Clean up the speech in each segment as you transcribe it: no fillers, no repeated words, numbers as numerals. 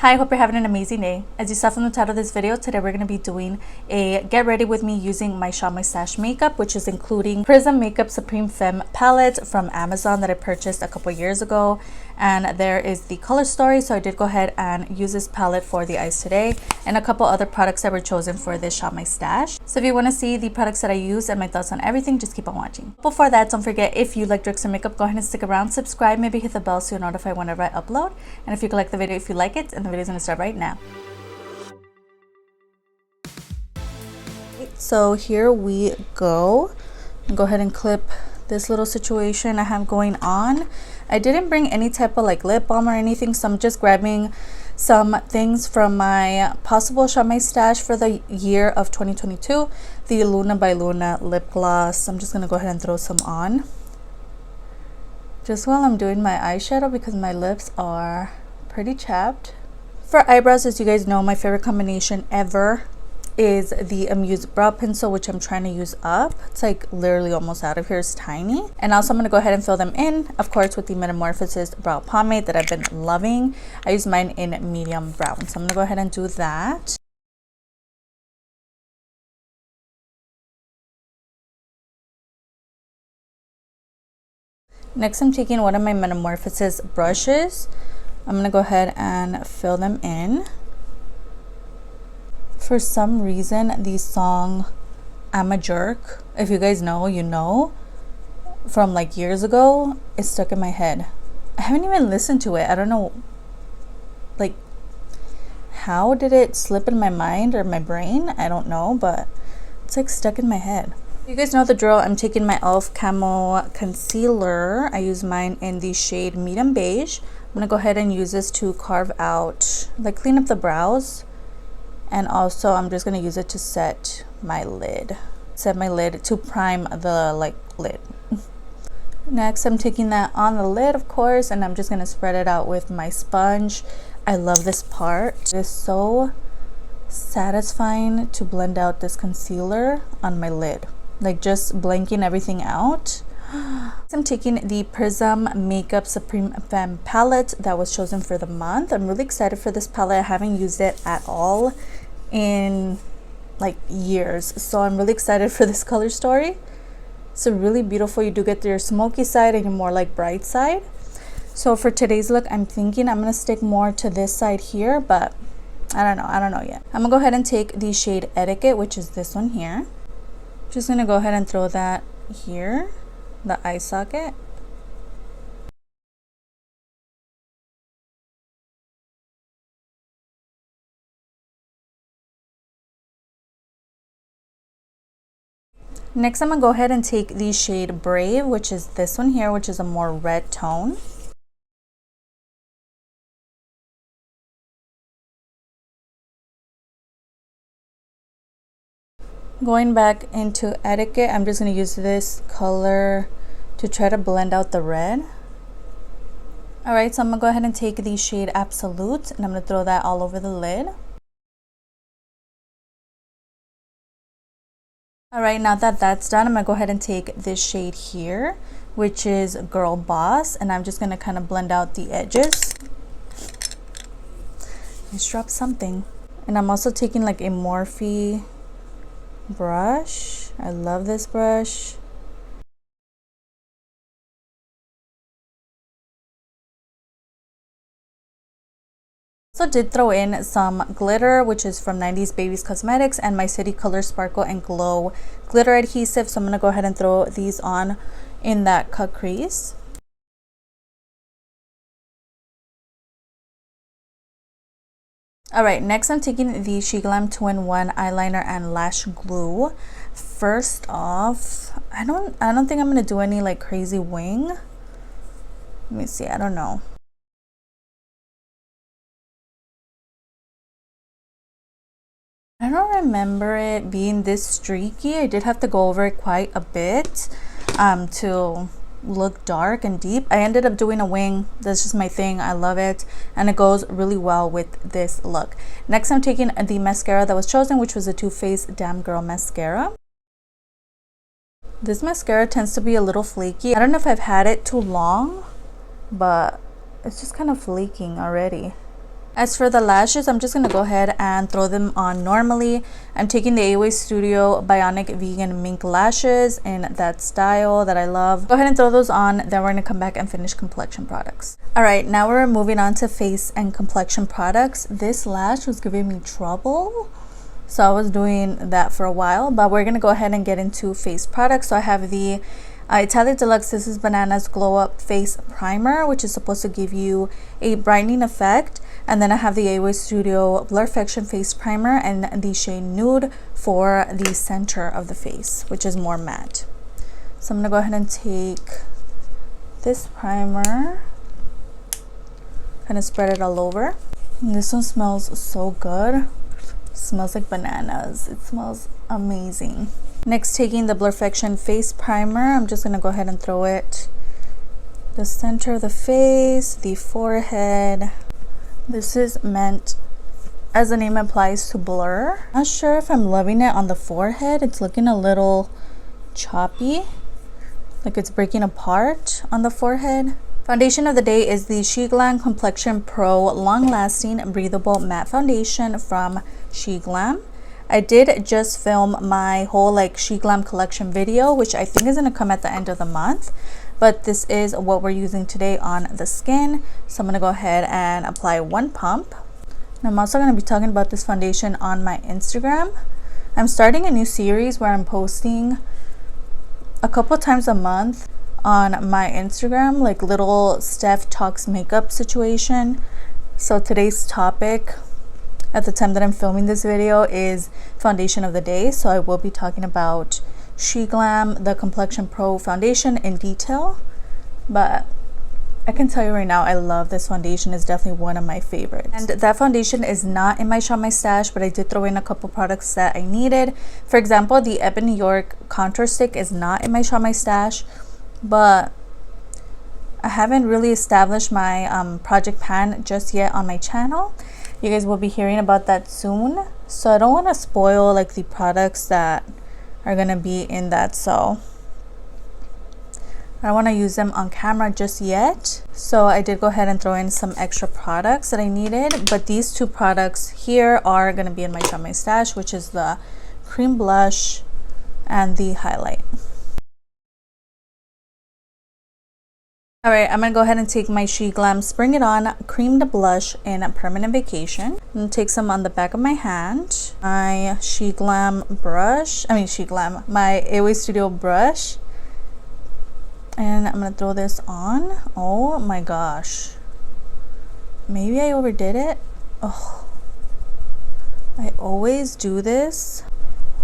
Hi, hope you're having an amazing day. As you saw from the title of this video, today we're going to be doing a get ready with me using my Shop My Stash makeup, which is including Prism Makeup Supreme Femme palette from Amazon that I purchased a couple years ago. And there is the color story, so I did go ahead and use this palette for the eyes today, and a couple other products that were chosen for this Shop My Stash. So if you want to see the products that I use and my thoughts on everything, just keep on watching. Before that, don't forget, if you like tricks and makeup, go ahead and stick around, subscribe, maybe hit the bell so you're notified whenever I upload. And if you could like the video if you like it, and the video is going to start right now. So here we go. Go ahead and clip this little situation I have going on. I didn't bring any type of like lip balm or anything, so I'm just grabbing some things from my possible Shop My Stash for the year of 2022, the Luna by Luna lip gloss. I'm just gonna go ahead and throw some on just while I'm doing my eyeshadow because my lips are pretty chapped. For eyebrows, as you guys know, my favorite combination ever is the Amuse brow pencil, which I'm trying to use up. It's like literally almost out of here. It's tiny. And also I'm going to go ahead and fill them in, of course, with the Metamorphosis brow pomade that I've been loving. I use mine in medium brown, so I'm going to go ahead and do that. Next, I'm taking one of my Metamorphosis brushes. I'm going to go ahead and fill them in. For some reason, the song I'm a Jerk, if you guys know, you know, from like years ago, is stuck in my head. I haven't even listened to it. I don't know, like, how did it slip in my mind or my brain? I don't know, but it's like stuck in my head. You guys know the drill. I'm taking my e.l.f. Camo Concealer. I use mine in the shade Medium Beige. I'm going to go ahead and use this to carve out, like clean up the brows. And also I'm just going to use it to set my lid. To prime the lid. Next, I'm taking that on the lid, of course, and I'm just going to spread it out with my sponge. I love this part. It is so satisfying to blend out this concealer on my lid. Like just blanking everything out. I'm taking the Prism Makeup Supreme Femme palette that was chosen for the month. I'm really excited for this palette. I haven't used it at all in like years, so I'm really excited for this color story. It's really beautiful. You do get your smoky side and your more like bright side. So for today's look, I'm thinking I'm gonna stick more to this side here, but I don't know yet. I'm gonna go ahead and take the shade Etiquette, which is this one here. Just gonna go ahead and throw that here, the eye socket. Next, I'm gonna go ahead and take the shade Brave, which is this one here, which is a more red tone. Going back into Etiquette, I'm just gonna use this color to try to blend out the red. Alright, so I'm gonna go ahead and take the shade Absolute, and I'm gonna throw that all over the lid. Alright, now that that's done, I'm going to go ahead and take this shade here, which is Girl Boss, and I'm just going to kind of blend out the edges. Let's drop something. And I'm also taking like a Morphe brush. I love this brush. Also did throw in some glitter, which is from 90s Babies Cosmetics, and my City Color Sparkle and Glow glitter adhesive. So I'm going to go ahead and throw these on in that cut crease. Alright, next I'm taking the SHEGLAM 2-in-1 eyeliner and lash glue. First off, I don't think I'm going to do any like crazy wing. Let me see, I don't know. I don't remember it being this streaky. I did have to go over it quite a bit to look dark and deep. I ended up doing a wing. That's just my thing. I love it, and it goes really well with this look. Next, I'm taking the mascara that was chosen, which was the Too Faced Damn Girl mascara. This mascara tends to be a little flaky. I don't know if I've had it too long, but it's just kind of flaking already. As for the lashes, I'm just going to go ahead and throw them on normally. I'm taking the Away Studio Bionic Vegan Mink Lashes in that style that I love. Go ahead and throw those on, then we're going to come back and finish complexion products. Alright, now we're moving on to face and complexion products. This lash was giving me trouble, so I was doing that for a while, but we're going to go ahead and get into face products. So I have the Italia Deluxe This is Bananas Glow Up Face Primer, which is supposed to give you a brightening effect. And then I have the Away Studio Blur Fection Face Primer and the shade Nude for the center of the face, which is more matte. So I'm going to go ahead and take this primer, kind of spread it all over. And this one smells so good. It smells like bananas. It smells amazing. Next, taking the Blur Fection Face Primer, I'm just going to go ahead and throw it the center of the face, the forehead. This is meant, as the name implies, to blur. Not sure if I'm loving it on the forehead. It's looking a little choppy, like it's breaking apart on the forehead. Foundation of the day is the SHEGLAM Complexion Pro Long Lasting Breathable Matte Foundation from SHEGLAM. I did just film my whole SHEGLAM collection video, which I think is going to come at the end of the month. But this is what we're using today on the skin. So I'm going to go ahead and apply one pump. And I'm also going to be talking about this foundation on my Instagram. I'm starting a new series where I'm posting a couple times a month on my Instagram, like little Steph Talks Makeup situation. So today's topic at the time that I'm filming this video is foundation of the day. So I will be talking about SHEGLAM, the Complexion Pro foundation in detail. But I can tell you right now, I love this foundation. It's definitely one of my favorites. And that foundation is not in my Shop My Stash, but I did throw in a couple products that I needed. For example, the Ebony York contour stick is not in my Shop My Stash, but I haven't really established my project pan just yet on my channel. You guys will be hearing about that soon, so I don't want to spoil the products that are gonna be in that, so I don't want to use them on camera just yet. So I did go ahead and throw in some extra products that I needed, but these two products here are gonna be in my Shop My Stash, which is the cream blush and the highlight. Alright, I'm going to go ahead and take my SHEGLAM Spring It On Creamed Blush in Permanent Vacation. I'm going to take some on the back of my hand. My SHEGLAM brush, my Away Studio brush. And I'm going to throw this on. Oh my gosh. Maybe I overdid it. Oh, I always do this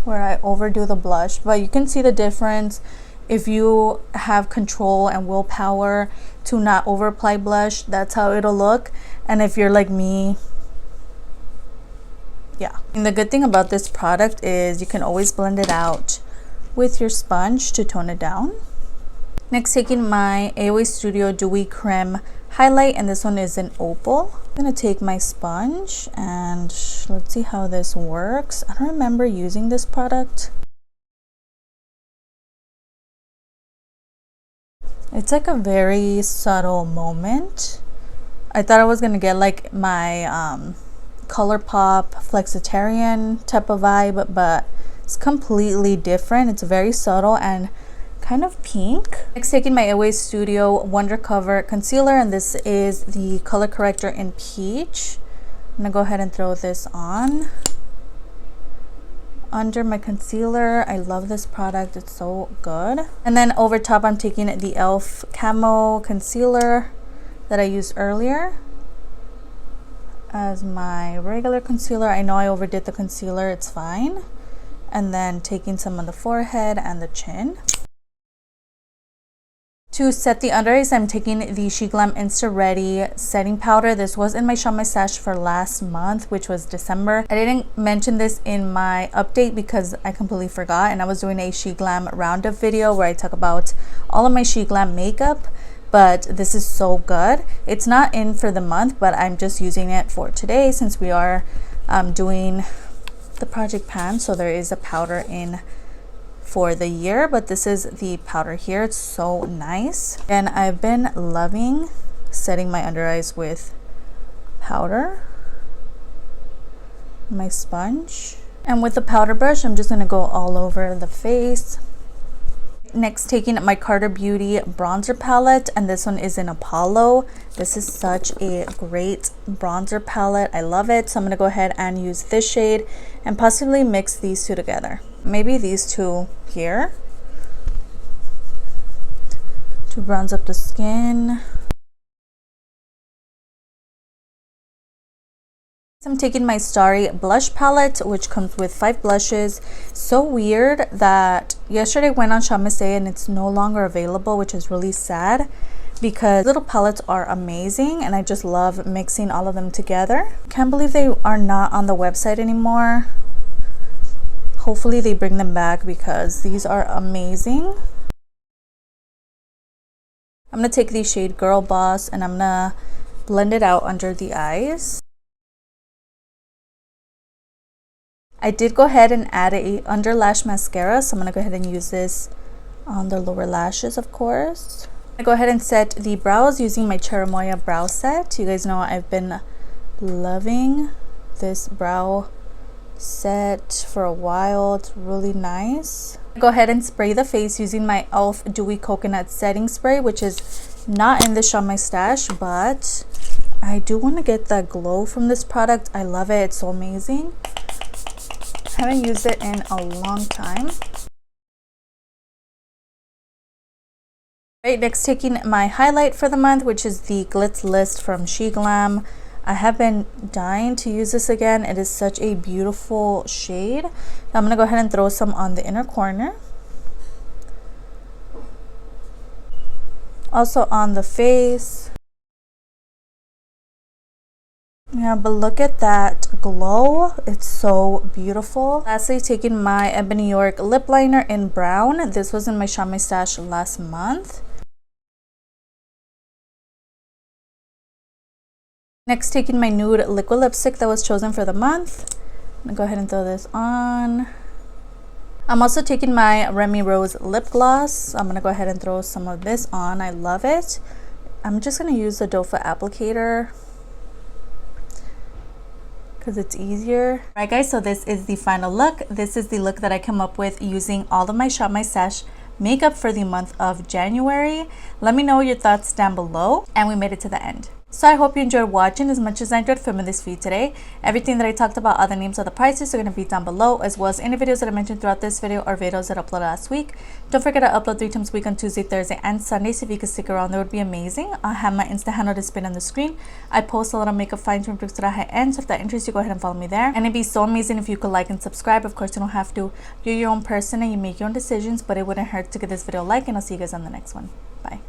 where I overdo the blush, but you can see the difference if you have control and willpower to not over apply blush. That's how it'll look. And if you're like me, yeah. And the good thing about this product is you can always blend it out with your sponge to tone it down. Next, taking my Away Studio Dewy Creme highlight, and this one is in Opal. I'm gonna take my sponge and let's see how this works. I don't remember using this product. It's like a very subtle moment. I thought I was gonna get my ColourPop Flexitarian type of vibe, but it's completely different. It's very subtle and kind of pink. Next, taking my Away Studio Wonder Cover Concealer, and this is the color corrector in Peach. I'm gonna go ahead and throw this on under my concealer. I love this product, it's so good. And then over top, I'm taking the e.l.f. Camo Concealer that I used earlier as my regular concealer. I know I overdid the concealer, it's fine. And then taking some on the forehead and the chin. To set the under eyes, I'm taking the SHEGLAM Insta Ready setting powder. This was in my Shop My Stash for last month, which was December. I didn't mention this in my update because I completely forgot, and I was doing a SHEGLAM roundup video where I talk about all of my SHEGLAM makeup, but this is so good. It's not in for the month, but I'm just using it for today since we are doing the project pan, so there is a powder in for the year, but this is the powder here. It's so nice, and I've been loving setting my under eyes with powder. my sponge. And with the powder brush, I'm just going to go all over the face. Next, taking my Carter Beauty bronzer palette, and this one is in Apollo. This is such a great bronzer palette. I love it. So I'm going to go ahead and use this shade and possibly mix these two together. Maybe these two here to bronze up the skin. I'm taking my Starry blush palette, which comes with 5 blushes. So weird that yesterday I went on Amuse and it's no longer available, which is really sad because little palettes are amazing and I just love mixing all of them together. Can't believe they are not on the website anymore. Hopefully they bring them back because these are amazing. I'm gonna take the shade Girl Boss and I'm gonna blend it out under the eyes. I did go ahead and add a under lash mascara, so I'm gonna go ahead and use this on the lower lashes, of course. I go ahead and set the brows using my Cherimoya brow set. You guys know I've been loving this brow set for a while. It's really nice. I go ahead and spray the face using my e.l.f. Dewy Coconut Setting Spray, which is not in the Shop My Stash, but I do want to get that glow from this product. I love it. It's so amazing. Haven't used it in a long time. Right, next taking my highlight for the month, which is the Glitz List from SHEGLAM. I have been dying to use this again. It is such a beautiful shade. Now I'm gonna go ahead and throw some on the inner corner. Also on the face. Yeah, but look at that glow. It's so beautiful. Lastly, taking my Ebony York lip liner in brown. This was in my Shop My Stash last month. Next, taking my nude liquid lipstick that was chosen for the month. I'm gonna go ahead and throw this on. I'm also taking my Remi Rose lip gloss. I'm gonna go ahead and throw some of this on. I love it. I'm just gonna use the doe foot applicator because it's easier. Alright guys, so this is the final look. This is the look that I came up with using all of my Shop My Stash makeup for the month of January. Let me know your thoughts down below, and we made it to the end. So I hope you enjoyed watching as much as I enjoyed filming this for you today. Everything that I talked about, all the names of the prices are going to be down below, as well as any videos that I mentioned throughout this video or videos that I uploaded last week. Don't forget to upload 3 times a week on Tuesday, Thursday, and Sunday, so if you could stick around, that would be amazing. I'll have my Insta handle displayed on the screen. I post a lot of makeup fine tune tricks that I end, so if that interests you, go ahead and follow me there. And it'd be so amazing if you could like and subscribe. Of course, you don't have to. You're your own person and you make your own decisions, but it wouldn't hurt to give this video a like, and I'll see you guys on the next one. Bye.